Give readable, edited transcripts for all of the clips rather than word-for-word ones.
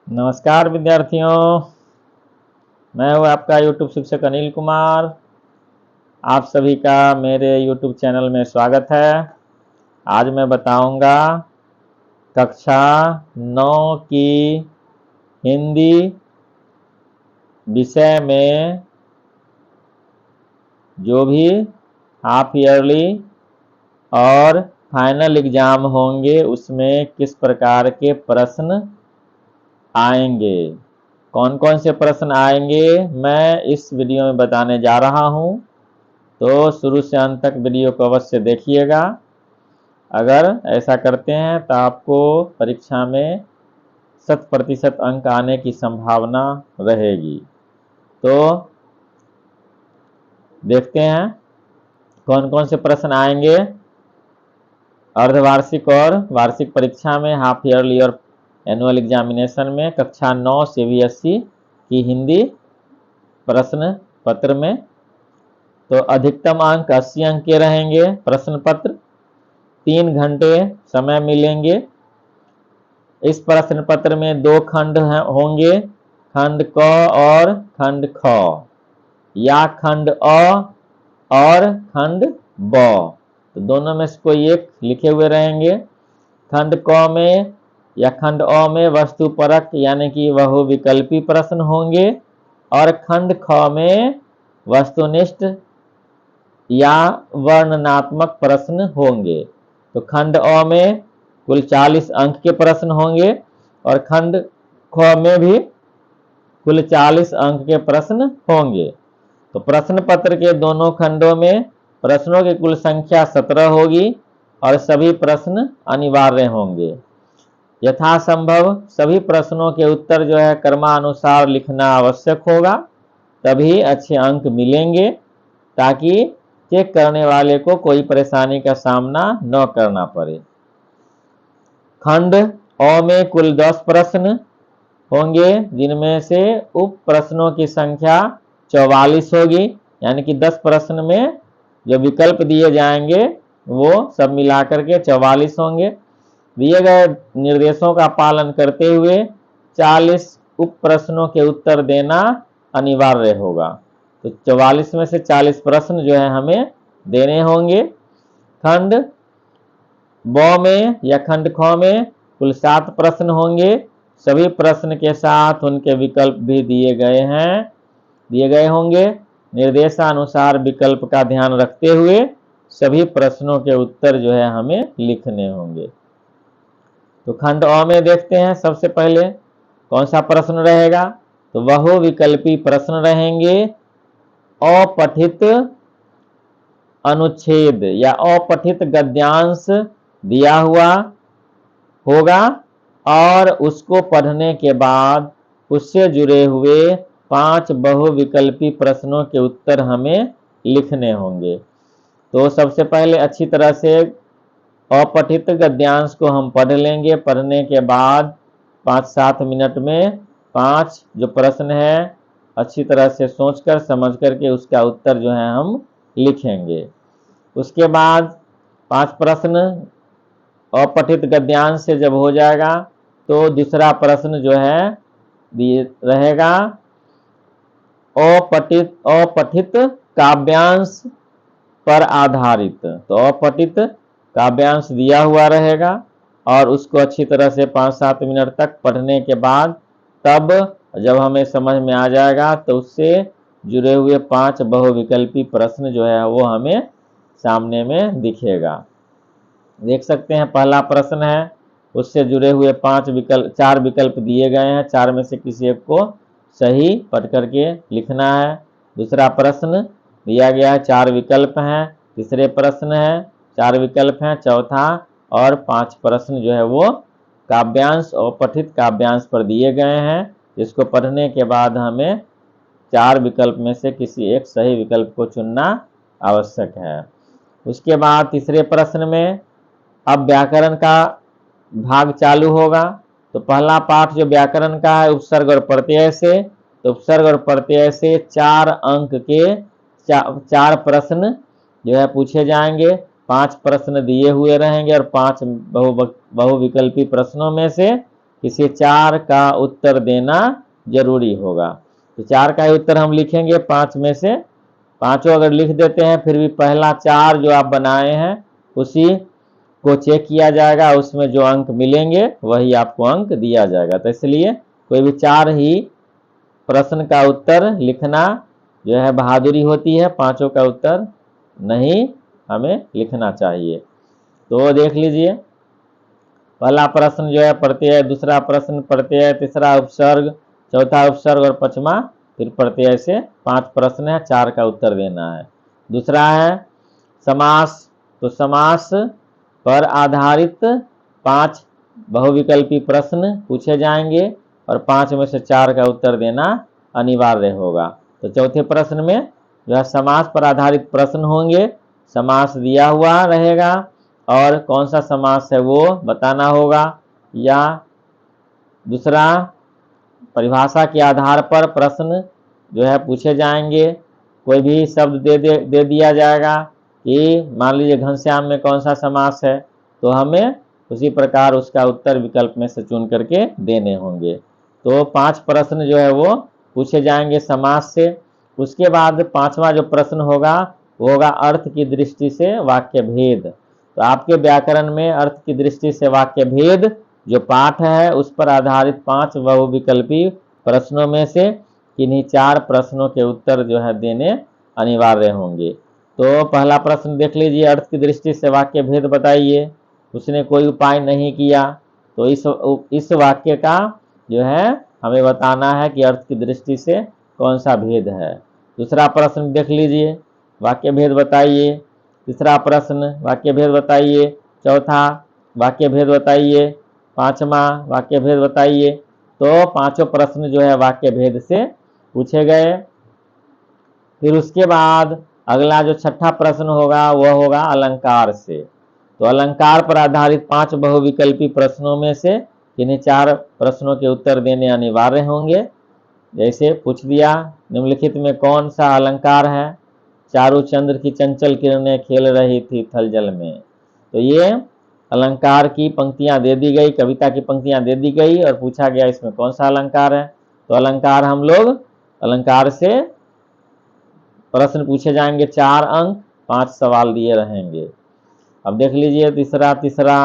नमस्कार विद्यार्थियों, मैं हूँ आपका YouTube शिक्षक अनिल कुमार। आप सभी का मेरे YouTube चैनल में स्वागत है। आज मैं बताऊंगा कक्षा 9 की हिंदी विषय में जो भी हाफ ईयरली और फाइनल एग्जाम होंगे उसमें किस प्रकार के प्रश्न आएंगे, कौन कौन से प्रश्न आएंगे मैं इस वीडियो में बताने जा रहा हूं। तो शुरू से अंत तक वीडियो को अवश्य देखिएगा। अगर ऐसा करते हैं तो आपको परीक्षा में 100% अंक आने की संभावना रहेगी। तो देखते हैं कौन कौन से प्रश्न आएंगे अर्धवार्षिक और वार्षिक परीक्षा में, हाफ ईयरली और एनुअल एग्जामिनेशन में कक्षा 9 CBSE की हिंदी प्रश्न पत्र में। तो अधिकतम अंक 80 अंक के रहेंगे। प्रश्न पत्र 3 घंटे समय मिलेंगे। इस प्रश्न पत्र में 2 खंड होंगे, खंड क और खंड ख, या खंड अ और खंड ब। तो दोनों में से कोई एक लिखे हुए रहेंगे। खंड क में या खंड अ में वस्तुपरक यानी कि बहुविकल्पी प्रश्न होंगे और खंड ख में वस्तुनिष्ठ या वर्णनात्मक प्रश्न होंगे। तो खंड अ में कुल 40 अंक के प्रश्न होंगे और खंड ख में भी कुल 40 अंक के प्रश्न होंगे। तो प्रश्न पत्र के दोनों खंडों में प्रश्नों की कुल संख्या 17 होगी और सभी प्रश्न अनिवार्य होंगे। यथासंभव सभी प्रश्नों के उत्तर जो है क्रमानुसार लिखना आवश्यक होगा, तभी अच्छे अंक मिलेंगे, ताकि चेक करने वाले को कोई परेशानी का सामना न करना पड़े। खंड अ में कुल 10 प्रश्न होंगे, जिनमें से उप प्रश्नों की संख्या 44 होगी, यानी कि 10 प्रश्न में जो विकल्प दिए जाएंगे वो सब मिलाकर के 44 होंगे। दिए गए निर्देशों का पालन करते हुए 40 उप प्रश्नों के उत्तर देना अनिवार्य होगा। तो 44 में से 40 प्रश्न जो है हमें देने होंगे। खंड ब में या खंड ख में कुल 7 प्रश्न होंगे। सभी प्रश्न के साथ उनके विकल्प भी दिए गए होंगे। निर्देशानुसार विकल्प का ध्यान रखते हुए सभी प्रश्नों के उत्तर जो है हमें लिखने होंगे। तो खंड अ में देखते हैं सबसे पहले कौन सा प्रश्न रहेगा। तो बहुविकल्पी प्रश्न रहेंगे। अपठित अनुच्छेद या अपठित गद्यांश दिया हुआ होगा और उसको पढ़ने के बाद उससे जुड़े हुए 5 बहुविकल्पी प्रश्नों के उत्तर हमें लिखने होंगे। तो सबसे पहले अच्छी तरह से अपठित गद्यांश को हम पढ़ लेंगे। पढ़ने के बाद 5-7 मिनट में 5 जो प्रश्न है अच्छी तरह से सोचकर समझ करके उसका उत्तर जो है हम लिखेंगे। उसके बाद 5 प्रश्न अपठित गद्यांश से जब हो जाएगा तो दूसरा प्रश्न जो है रहेगा अपठित काव्यांश पर आधारित। तो अपठित काव्यांश दिया हुआ रहेगा और उसको अच्छी तरह से 5-7 मिनट तक पढ़ने के बाद तब जब हमें समझ में आ जाएगा तो उससे जुड़े हुए 5 बहुविकल्पी प्रश्न जो है वो हमें सामने में दिखेगा। देख सकते हैं पहला प्रश्न है, उससे जुड़े हुए 4 विकल्प दिए गए हैं। 4 में से किसी एक को सही पढ़ करके लिखना है। दूसरा प्रश्न दिया गया है, 4 विकल्प हैं। तीसरे प्रश्न है 4 विकल्प हैं। चौथा और 5 प्रश्न जो है वो काव्यांश और पठित काव्यांश पर दिए गए हैं, जिसको पढ़ने के बाद हमें 4 विकल्प में से किसी एक सही विकल्प को चुनना आवश्यक है। उसके बाद तीसरे प्रश्न में अब व्याकरण का भाग चालू होगा। तो पहला पाठ जो व्याकरण का है उपसर्ग और प्रत्यय से, तो उपसर्ग और प्रत्यय से 4 अंक के 4 प्रश्न जो है पूछे जाएंगे। 5 प्रश्न दिए हुए रहेंगे और 5 बहुविकल्पी प्रश्नों में से किसी 4 का उत्तर देना जरूरी होगा। तो 4 का ही उत्तर हम लिखेंगे 5 में से। पांचों अगर लिख देते हैं फिर भी पहला 4 जो आप बनाए हैं उसी को चेक किया जाएगा, उसमें जो अंक मिलेंगे वही आपको अंक दिया जाएगा। तो इसलिए कोई भी 4 ही प्रश्न का उत्तर लिखना जो है बहादुरी होती है, पांचों का उत्तर नहीं हमें लिखना चाहिए। तो देख लीजिए, पहला प्रश्न जो है प्रत्यय, दूसरा प्रश्न प्रत्यय, तीसरा उपसर्ग, चौथा उपसर्ग और पांचवा फिर प्रत्यय से 5 प्रश्न है, 4 का उत्तर देना है। दूसरा है समास। तो समास पर आधारित 5 बहुविकल्पी प्रश्न पूछे जाएंगे और 5 में से 4 का उत्तर देना अनिवार्य होगा। तो चौथे प्रश्न में जो है समास पर आधारित प्रश्न होंगे, समास दिया हुआ रहेगा और कौन सा समास है वो बताना होगा, या दूसरा परिभाषा के आधार पर प्रश्न जो है पूछे जाएंगे। कोई भी शब्द दे दिया जाएगा कि मान लीजिए घनश्याम में कौन सा समास है, तो हमें उसी प्रकार उसका उत्तर विकल्प में से चुन करके देने होंगे। तो 5 प्रश्न जो है वो पूछे जाएंगे समास से। उसके बाद 5वां जो प्रश्न होगा वो होगा अर्थ की दृष्टि से वाक्य भेद। तो आपके व्याकरण में अर्थ की दृष्टि से वाक्य भेद जो पाठ है उस पर आधारित 5 बहुविकल्पी प्रश्नों में से किन्हीं 4 प्रश्नों के उत्तर जो है देने अनिवार्य होंगे। तो पहला प्रश्न देख लीजिए, अर्थ की दृष्टि से वाक्य भेद बताइए। उसने कोई उपाय नहीं किया, तो इस वाक्य का जो है हमें बताना है कि अर्थ की दृष्टि से कौन सा भेद है। दूसरा प्रश्न देख लीजिए, वाक्य भेद बताइए। तीसरा प्रश्न वाक्य भेद बताइए। चौथा वाक्य भेद बताइए। पांचवा वाक्य भेद बताइए। तो पांचों प्रश्न जो है वाक्य भेद से पूछे गए। फिर उसके बाद अगला जो छठा प्रश्न होगा वह होगा अलंकार से। तो अलंकार पर आधारित 5 बहुविकल्पी प्रश्नों में से किन्हीं 4 प्रश्नों के उत्तर देने अनिवार्य होंगे। जैसे पूछ दिया निम्नलिखित में कौन सा अलंकार है, चारू चंद्र की चंचल किरणें खेल रही थी थल जल में। तो ये अलंकार की पंक्तियां दे दी गई, कविता की पंक्तियां दे दी गई और पूछा गया इसमें कौन सा अलंकार है। तो अलंकार हम लोग अलंकार से प्रश्न पूछे जाएंगे, 4 अंक, 5 सवाल दिए रहेंगे। अब देख लीजिए तीसरा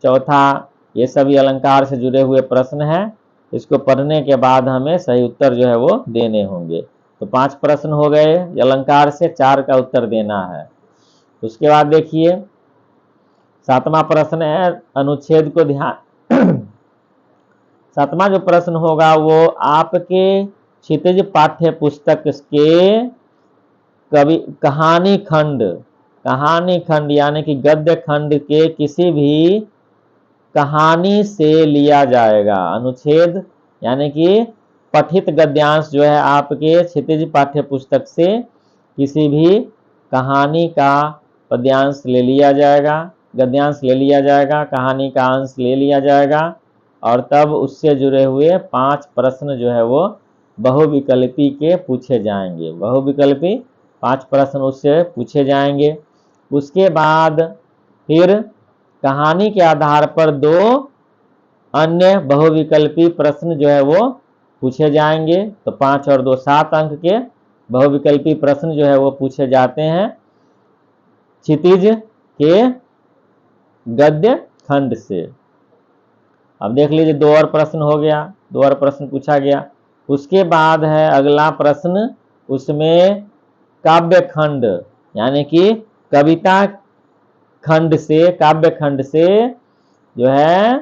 चौथा ये सभी अलंकार से जुड़े हुए प्रश्न हैं। इसको पढ़ने के बाद हमें सही उत्तर जो है वो देने होंगे। तो 5 प्रश्न हो गए अलंकार से, 4 का उत्तर देना है। उसके बाद देखिए 7वां प्रश्न है अनुच्छेद को ध्यान 7वां जो प्रश्न होगा वो आपके क्षितिज पाठ्य पुस्तक के कहानी खंड यानी कि गद्य खंड के किसी भी कहानी से लिया जाएगा। अनुच्छेद यानी कि पठित गद्यांश जो है आपके क्षितिज पाठ्य पुस्तक से किसी भी कहानी का पद्यांश ले लिया जाएगा, गद्यांश ले लिया जाएगा, कहानी का अंश ले लिया जाएगा और तब उससे जुड़े हुए 5 प्रश्न जो है वो बहुविकल्पी के पूछे जाएंगे। बहुविकल्पी 5 प्रश्न उससे पूछे जाएंगे। उसके बाद फिर कहानी के आधार पर 2 अन्य बहुविकल्पी प्रश्न जो है वो पूछे जाएंगे। तो 5 और 2 7 अंक के बहुविकल्पी प्रश्न जो है वो पूछे जाते हैं क्षितिज के गद्य खंड से। अब देख लीजिए 2 और प्रश्न हो गया, 2 और प्रश्न पूछा गया। उसके बाद है अगला प्रश्न, उसमें काव्य खंड यानी कि कविता खंड से, काव्य खंड से जो है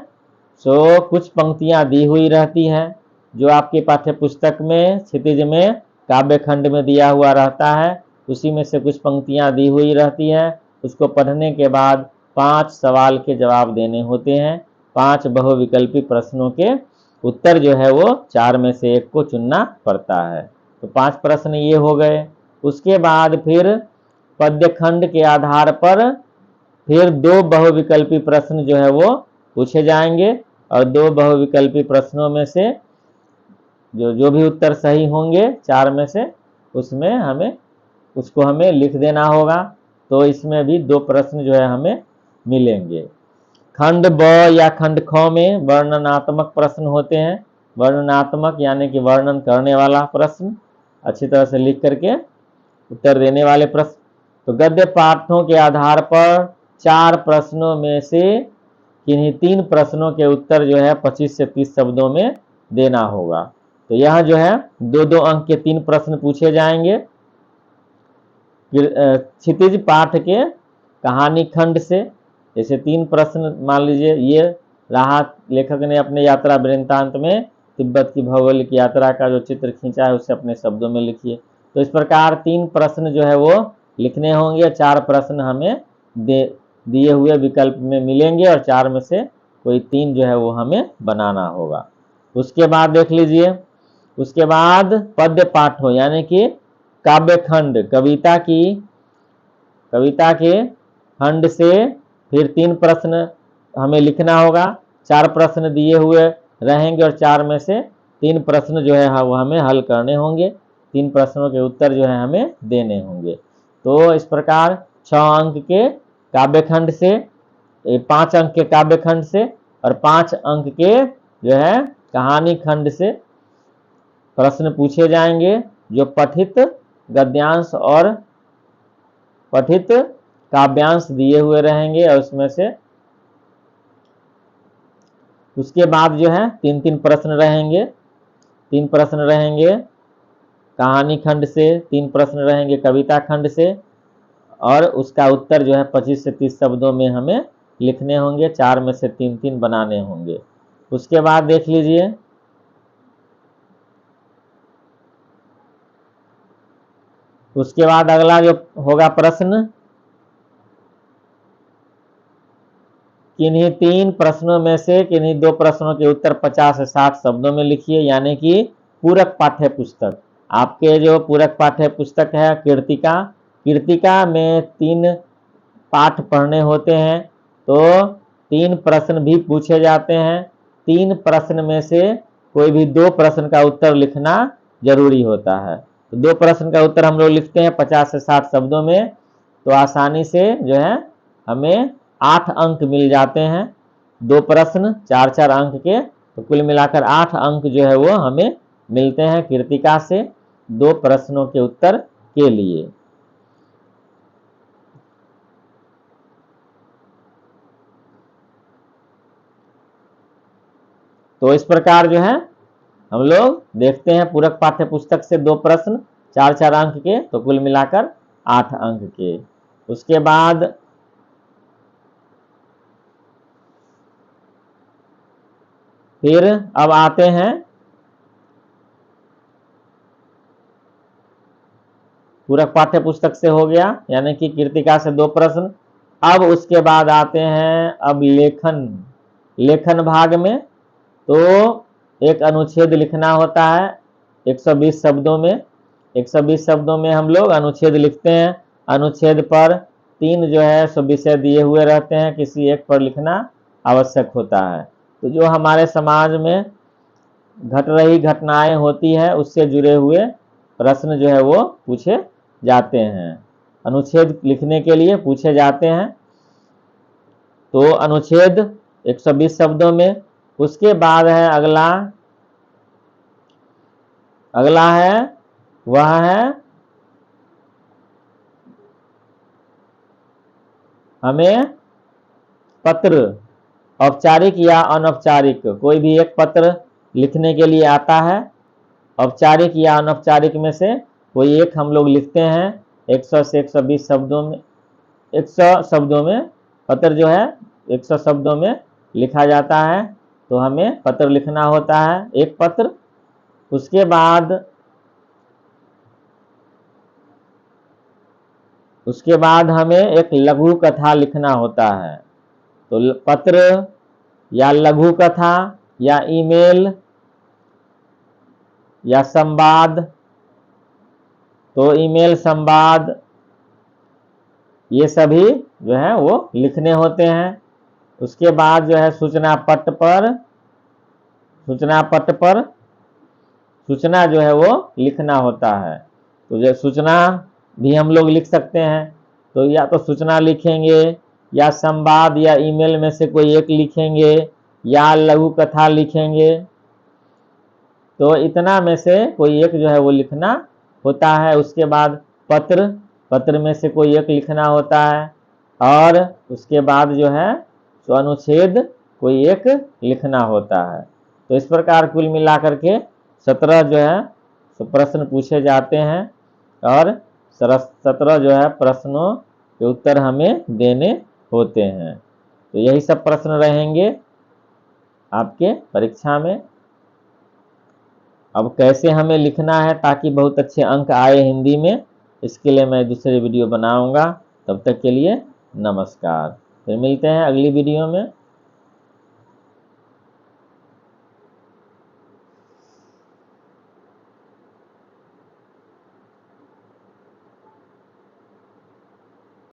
सो कुछ पंक्तियां दी हुई रहती हैं जो आपके पाठ्य पुस्तक में क्षितिज में काव्य खंड में दिया हुआ रहता है। उसी में से कुछ पंक्तियां दी हुई रहती हैं। उसको पढ़ने के बाद 5 सवाल के जवाब देने होते हैं। 5 बहुविकल्पी प्रश्नों के उत्तर जो है वो 4 में से 1 को चुनना पड़ता है। तो 5 प्रश्न ये हो गए। उसके बाद फिर पद्य खंड के आधार पर फिर 2 बहुविकल्पी प्रश्न जो है वो पूछे जाएंगे और 2 बहुविकल्पी प्रश्नों में से जो भी उत्तर सही होंगे 4 में से उसमें उसको हमें लिख देना होगा। तो इसमें भी 2 प्रश्न जो है हमें मिलेंगे। खंड ब या खंड ख में वर्णनात्मक प्रश्न होते हैं। वर्णनात्मक यानी कि वर्णन करने वाला प्रश्न, अच्छी तरह से लिख करके उत्तर देने वाले प्रश्न। तो गद्य पाठों के आधार पर 4 प्रश्नों में से किन्हीं 3 प्रश्नों के उत्तर जो है 25 से 30 शब्दों में देना होगा। तो यह जो है 2-2 अंक के 3 प्रश्न पूछे जाएंगे। क्षितिज पाठ के कहानी खंड से जैसे 3 प्रश्न मान लीजिए, ये रहा लेखक ने अपने यात्रा वृत्तांत में तिब्बत की भौगोलिक यात्रा का जो चित्र खींचा है उसे अपने शब्दों में लिखिए। तो इस प्रकार 3 प्रश्न जो है वो लिखने होंगे। 4 प्रश्न हमें दिए हुए विकल्प में मिलेंगे और 4 में से कोई 3 जो है वो हमें बनाना होगा। उसके बाद देख लीजिए, उसके बाद पद्य पाठ हो यानी कि काव्य खंड, कविता के खंड से फिर 3 प्रश्न हमें लिखना होगा। 4 प्रश्न दिए हुए रहेंगे और 4 में से 3 प्रश्न जो है वो हमें हल करने होंगे। 3 प्रश्नों के उत्तर जो है हमें देने होंगे। तो इस प्रकार 6 अंक के काव्य खंड से, 5 अंक के काव्य खंड से और 5 अंक के जो है कहानी खंड से प्रश्न पूछे जाएंगे, जो पठित गद्यांश और पठित काव्यांश दिए हुए रहेंगे। और उसमें से उसके बाद जो है 3-3 प्रश्न रहेंगे। 3 प्रश्न रहेंगे कहानी खंड से, 3 प्रश्न रहेंगे कविता खंड से और उसका उत्तर जो है 25 से 30 शब्दों में हमें लिखने होंगे। 4 में से 3-3 बनाने होंगे। उसके बाद देख लीजिए, उसके बाद अगला जो होगा प्रश्न, किन्हीं 3 प्रश्नों में से किन्हीं 2 प्रश्नों के उत्तर 50 से 60 शब्दों में लिखिए। यानी कि पूरक पाठ्य पुस्तक, आपके जो पूरक पाठ्य पुस्तक है कीर्तिका में 3 पाठ पढ़ने होते हैं। तो 3 प्रश्न भी पूछे जाते हैं। 3 प्रश्न में से कोई भी 2 प्रश्न का उत्तर लिखना जरूरी होता है। तो 2 प्रश्न का उत्तर हम लोग लिखते हैं 50 से 60 शब्दों में, तो आसानी से जो है हमें 8 अंक मिल जाते हैं। 2 प्रश्न 4-4 अंक के, तो कुल मिलाकर 8 अंक जो है वो हमें मिलते हैं कीर्तिका से 2 प्रश्नों के उत्तर के लिए। तो इस प्रकार जो है हम लोग देखते हैं पूरक पाठ्य पुस्तक से 2 प्रश्न 4-4 अंक के, तो कुल मिलाकर 8 अंक के। उसके बाद फिर अब आते हैं पूरक पाठ्य पुस्तक से हो गया यानी कि कीर्तिका से 2 प्रश्न। अब उसके बाद आते हैं अब लेखन भाग में। तो एक अनुच्छेद लिखना होता है 120 शब्दों में। 120 शब्दों में हम लोग अनुच्छेद लिखते हैं। अनुच्छेद पर 3 जो है सो विषय दिए हुए रहते हैं, किसी एक पर लिखना आवश्यक होता है। तो जो हमारे समाज में घट रही घटनाएं होती है उससे जुड़े हुए प्रश्न जो है वो पूछे जाते हैं, अनुच्छेद लिखने के लिए पूछे जाते हैं। तो अनुच्छेद 120 शब्दों में। उसके बाद है अगला है वह है हमें पत्र, औपचारिक या अनौपचारिक, कोई भी एक पत्र लिखने के लिए आता है। औपचारिक या अनौपचारिक में से कोई एक हम लोग लिखते हैं। 100 से 120 शब्दों में, 100 शब्दों में पत्र जो है 100 शब्दों में लिखा जाता है। तो हमें पत्र लिखना होता है, एक पत्र। उसके बाद हमें एक लघु कथा लिखना होता है। तो पत्र या लघु कथा या ईमेल या संवाद, तो ईमेल संवाद ये सभी जो है वो लिखने होते हैं। उसके बाद जो है सूचना पट पर सूचना जो है वो लिखना होता है। तो जो सूचना भी हम लोग लिख सकते हैं। तो या तो सूचना लिखेंगे या संवाद या ईमेल में से कोई एक लिखेंगे या लघु कथा लिखेंगे। तो इतना में से कोई एक जो है वो लिखना होता है। उसके बाद पत्र में से कोई एक लिखना होता है, और उसके बाद जो है तो अनुच्छेद कोई एक लिखना होता है। तो इस प्रकार कुल मिलाकर के 17 जो है तो प्रश्न पूछे जाते हैं, और 17 जो है प्रश्नों के उत्तर हमें देने होते हैं। तो यही सब प्रश्न रहेंगे आपके परीक्षा में। अब कैसे हमें लिखना है ताकि बहुत अच्छे अंक आए हिंदी में, इसके लिए मैं दूसरे वीडियो बनाऊंगा। तब तक के लिए नमस्कार। फिर मिलते हैं अगली वीडियो में।